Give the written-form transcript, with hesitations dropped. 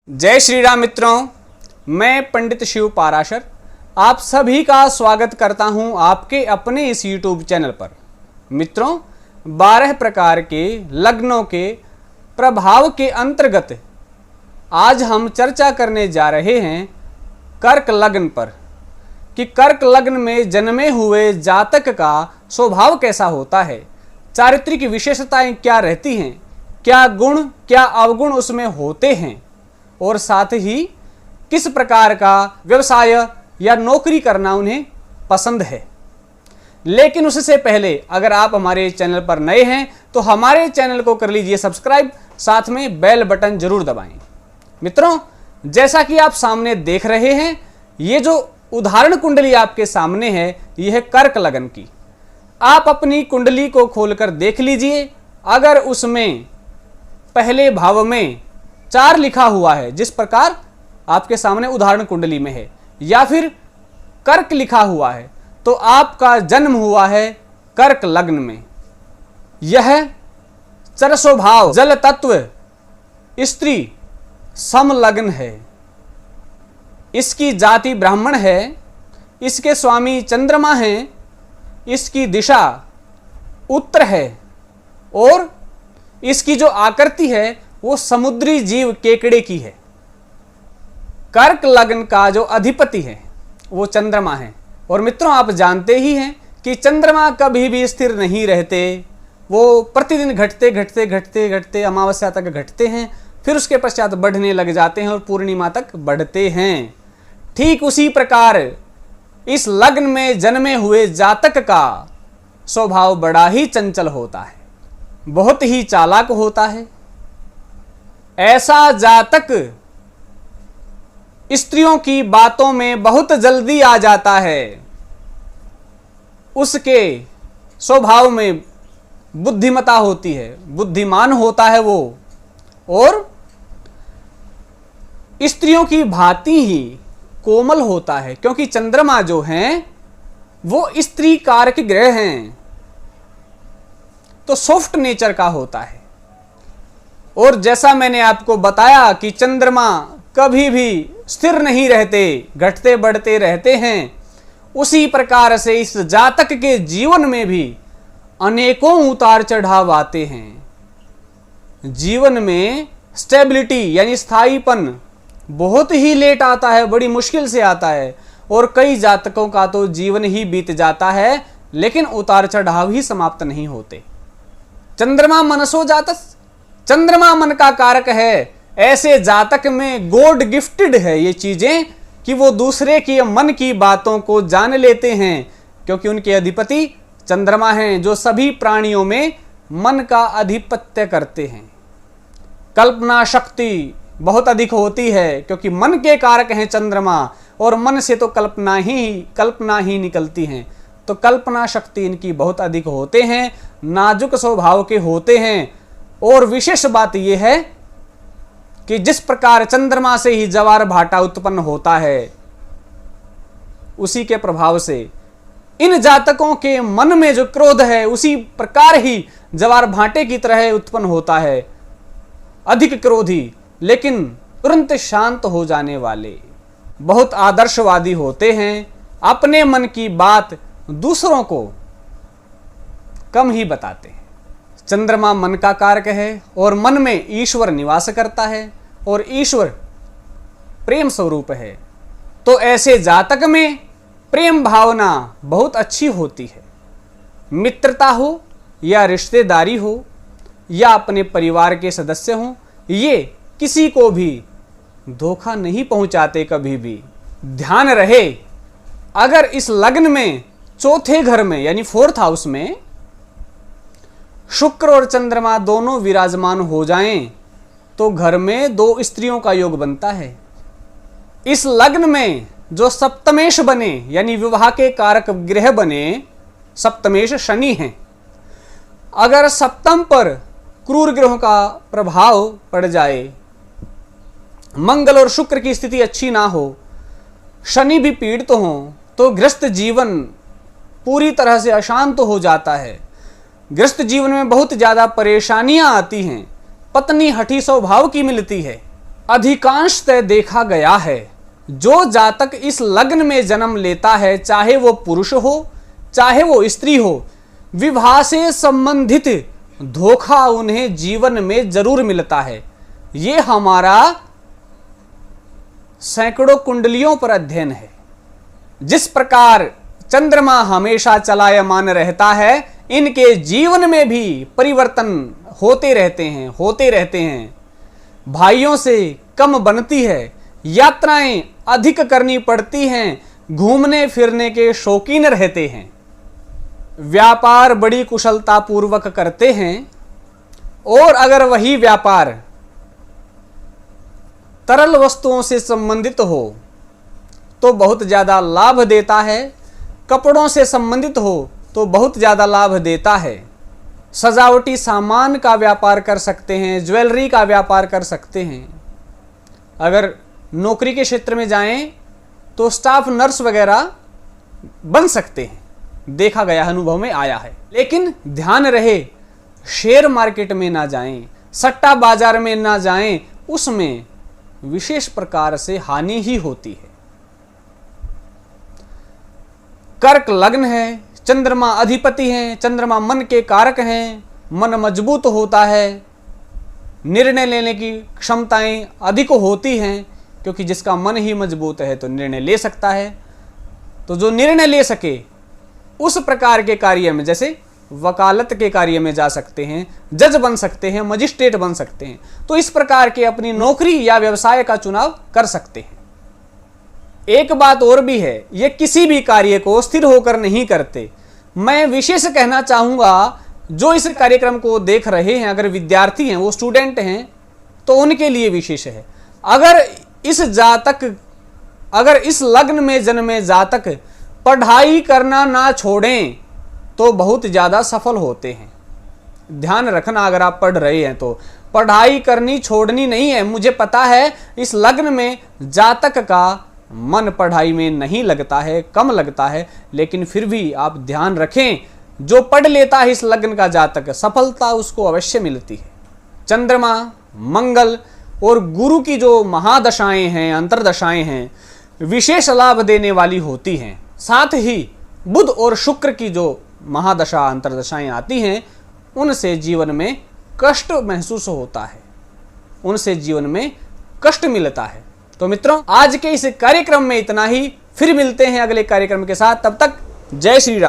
जय श्री राम मित्रों, मैं पंडित शिव पाराशर आप सभी का स्वागत करता हूं आपके अपने इस YouTube चैनल पर। मित्रों, 12 प्रकार के लग्नों के प्रभाव के अंतर्गत आज हम चर्चा करने जा रहे हैं कर्क लग्न पर कि कर्क लग्न में जन्मे हुए जातक का स्वभाव कैसा होता है, चारित्रिक विशेषताएं क्या रहती हैं, क्या गुण क्या अवगुण उसमें होते हैं और साथ ही किस प्रकार का व्यवसाय या नौकरी करना उन्हें पसंद है। लेकिन उससे पहले अगर आप हमारे चैनल पर नए हैं तो हमारे चैनल को कर लीजिए सब्सक्राइब, साथ में बेल बटन जरूर दबाएं। मित्रों, जैसा कि आप सामने देख रहे हैं, ये जो उदाहरण कुंडली आपके सामने है यह है कर्क लग्न की। आप अपनी कुंडली को खोलकर देख लीजिए। अगर उसमें पहले भाव में 4 लिखा हुआ है जिस प्रकार आपके सामने उदाहरण कुंडली में है, या फिर कर्क लिखा हुआ है, तो आपका जन्म हुआ है कर्क लग्न में। यह चर स्वभाव जल तत्व स्त्री समलग्न है। इसकी जाति ब्राह्मण है, इसके स्वामी चंद्रमा हैं, इसकी दिशा उत्तर है और इसकी जो आकृति है वो समुद्री जीव केकड़े की है। कर्क लग्न का जो अधिपति है वो चंद्रमा है। और मित्रों, आप जानते ही हैं कि चंद्रमा कभी भी स्थिर नहीं रहते, वो प्रतिदिन घटते घटते घटते घटते अमावस्या तक घटते हैं, फिर उसके पश्चात बढ़ने लग जाते हैं और पूर्णिमा तक बढ़ते हैं। ठीक उसी प्रकार इस लग्न में जन्मे हुए जातक का स्वभाव बड़ा ही चंचल होता है, बहुत ही चालाक होता है। ऐसा जातक स्त्रियों की बातों में बहुत जल्दी आ जाता है। उसके स्वभाव में बुद्धिमता होती है, बुद्धिमान होता है वो, और स्त्रियों की भांति ही कोमल होता है, क्योंकि चंद्रमा जो हैं वो स्त्री कारक ग्रह हैं, तो सॉफ्ट नेचर का होता है। और जैसा मैंने आपको बताया कि चंद्रमा कभी भी स्थिर नहीं रहते, घटते बढ़ते रहते हैं, उसी प्रकार से इस जातक के जीवन में भी अनेकों उतार चढ़ाव आते हैं। जीवन में स्टेबिलिटी यानी स्थायीपन बहुत ही लेट आता है, बड़ी मुश्किल से आता है, और कई जातकों का तो जीवन ही बीत जाता है लेकिन उतार चढ़ाव ही समाप्त नहीं होते। चंद्रमा मनसो जातस, चंद्रमा मन का कारक है। ऐसे जातक में गॉड गिफ्टेड है ये चीजें कि वो दूसरे की मन की बातों को जान लेते हैं, क्योंकि उनके अधिपति चंद्रमा हैं जो सभी प्राणियों में मन का अधिपत्य करते हैं। कल्पना शक्ति बहुत अधिक होती है क्योंकि मन के कारक हैं चंद्रमा, और मन से तो कल्पना ही निकलती हैं, तो कल्पना शक्ति इनकी बहुत अधिक होते हैं, नाजुक स्वभाव के होते हैं। और विशेष बात यह है कि जिस प्रकार चंद्रमा से ही जवार भाटा उत्पन्न होता है, उसी के प्रभाव से इन जातकों के मन में जो क्रोध है उसी प्रकार ही जवार भाटे की तरह उत्पन्न होता है। अधिक क्रोधी लेकिन तुरंत शांत हो जाने वाले, बहुत आदर्शवादी होते हैं, अपने मन की बात दूसरों को कम ही बताते हैं। चंद्रमा मन का कारक है और मन में ईश्वर निवास करता है और ईश्वर प्रेम स्वरूप है, तो ऐसे जातक में प्रेम भावना बहुत अच्छी होती है। मित्रता हो या रिश्तेदारी हो या अपने परिवार के सदस्य हो, ये किसी को भी धोखा नहीं पहुंचाते कभी भी। ध्यान रहे, अगर इस लग्न में चौथे घर में यानी 4th हाउस में शुक्र और चंद्रमा दोनों विराजमान हो जाएं तो घर में 2 स्त्रियों का योग बनता है। इस लग्न में जो सप्तमेश बने यानी विवाह के कारक ग्रह बने, सप्तमेश शनि हैं। अगर सप्तम पर क्रूर ग्रहों का प्रभाव पड़ जाए, मंगल और शुक्र की स्थिति अच्छी ना हो, शनि भी पीड़ित हो, तो गृहस्थ जीवन पूरी तरह से अशांत हो जाता है। गृहस्थ जीवन में बहुत ज्यादा परेशानियां आती हैं, पत्नी हठी स्वभाव की मिलती है, अधिकांशतः देखा गया है, जो जातक इस लग्न में जन्म लेता है, चाहे वो पुरुष हो चाहे वो स्त्री हो, विवाह से संबंधित धोखा उन्हें जीवन में जरूर मिलता है। ये हमारा सैकड़ों कुंडलियों पर अध्ययन है। जिस प्रकार चंद्रमा हमेशा चलायमान रहता है, इनके जीवन में भी परिवर्तन होते रहते हैं। भाइयों से कम बनती है, यात्राएं अधिक करनी पड़ती हैं, घूमने फिरने के शौकीन रहते हैं, व्यापार बड़ी कुशलता पूर्वक करते हैं, और अगर वही व्यापार तरल वस्तुओं से संबंधित हो तो बहुत ज़्यादा लाभ देता है, कपड़ों से संबंधित हो तो बहुत ज़्यादा लाभ देता है, सजावटी सामान का व्यापार कर सकते हैं, ज्वेलरी का व्यापार कर सकते हैं। अगर नौकरी के क्षेत्र में जाएं तो स्टाफ नर्स वगैरह बन सकते हैं, देखा गया, अनुभव में आया है। लेकिन ध्यान रहे, शेयर मार्केट में ना जाएं, सट्टा बाजार में ना जाएं, उसमें विशेष प्रकार से हानि ही होती है। कर्क लग्न है, चंद्रमा अधिपति हैं, चंद्रमा मन के कारक हैं, मन मजबूत होता है, निर्णय लेने की क्षमताएं अधिक होती हैं, क्योंकि जिसका मन ही मजबूत है तो निर्णय ले सकता है। तो जो निर्णय ले सके उस प्रकार के कार्य में, जैसे वकालत के कार्य में जा सकते हैं, जज बन सकते हैं, मजिस्ट्रेट बन सकते हैं, तो इस प्रकार के अपनी नौकरी या व्यवसाय का चुनाव कर सकते हैं। एक बात और भी है, ये किसी भी कार्य को स्थिर होकर नहीं करते। मैं विशेष कहना चाहूंगा, जो इस कार्यक्रम को देख रहे हैं, अगर विद्यार्थी हैं, वो स्टूडेंट हैं, तो उनके लिए विशेष है। अगर इस लग्न में जन्मे जातक पढ़ाई करना ना छोड़ें तो बहुत ज़्यादा सफल होते हैं। ध्यान रखना, अगर आप पढ़ रहे हैं तो पढ़ाई करनी छोड़नी नहीं है। मुझे पता है इस लग्न में जातक का मन पढ़ाई में नहीं लगता है, कम लगता है, लेकिन फिर भी आप ध्यान रखें, जो पढ़ लेता है इस लग्न का जातक, सफलता उसको अवश्य मिलती है। चंद्रमा, मंगल और गुरु की जो महादशाएं हैं, अंतरदशाएं हैं, विशेष लाभ देने वाली होती हैं। साथ ही बुध और शुक्र की जो महादशा अंतरदशाएं आती हैं, उनसे जीवन में कष्ट महसूस होता है, उनसे जीवन में कष्ट मिलता है। तो मित्रों, आज के इस कार्यक्रम में इतना ही। फिर मिलते हैं अगले कार्यक्रम के साथ। तब तक जय श्री राम।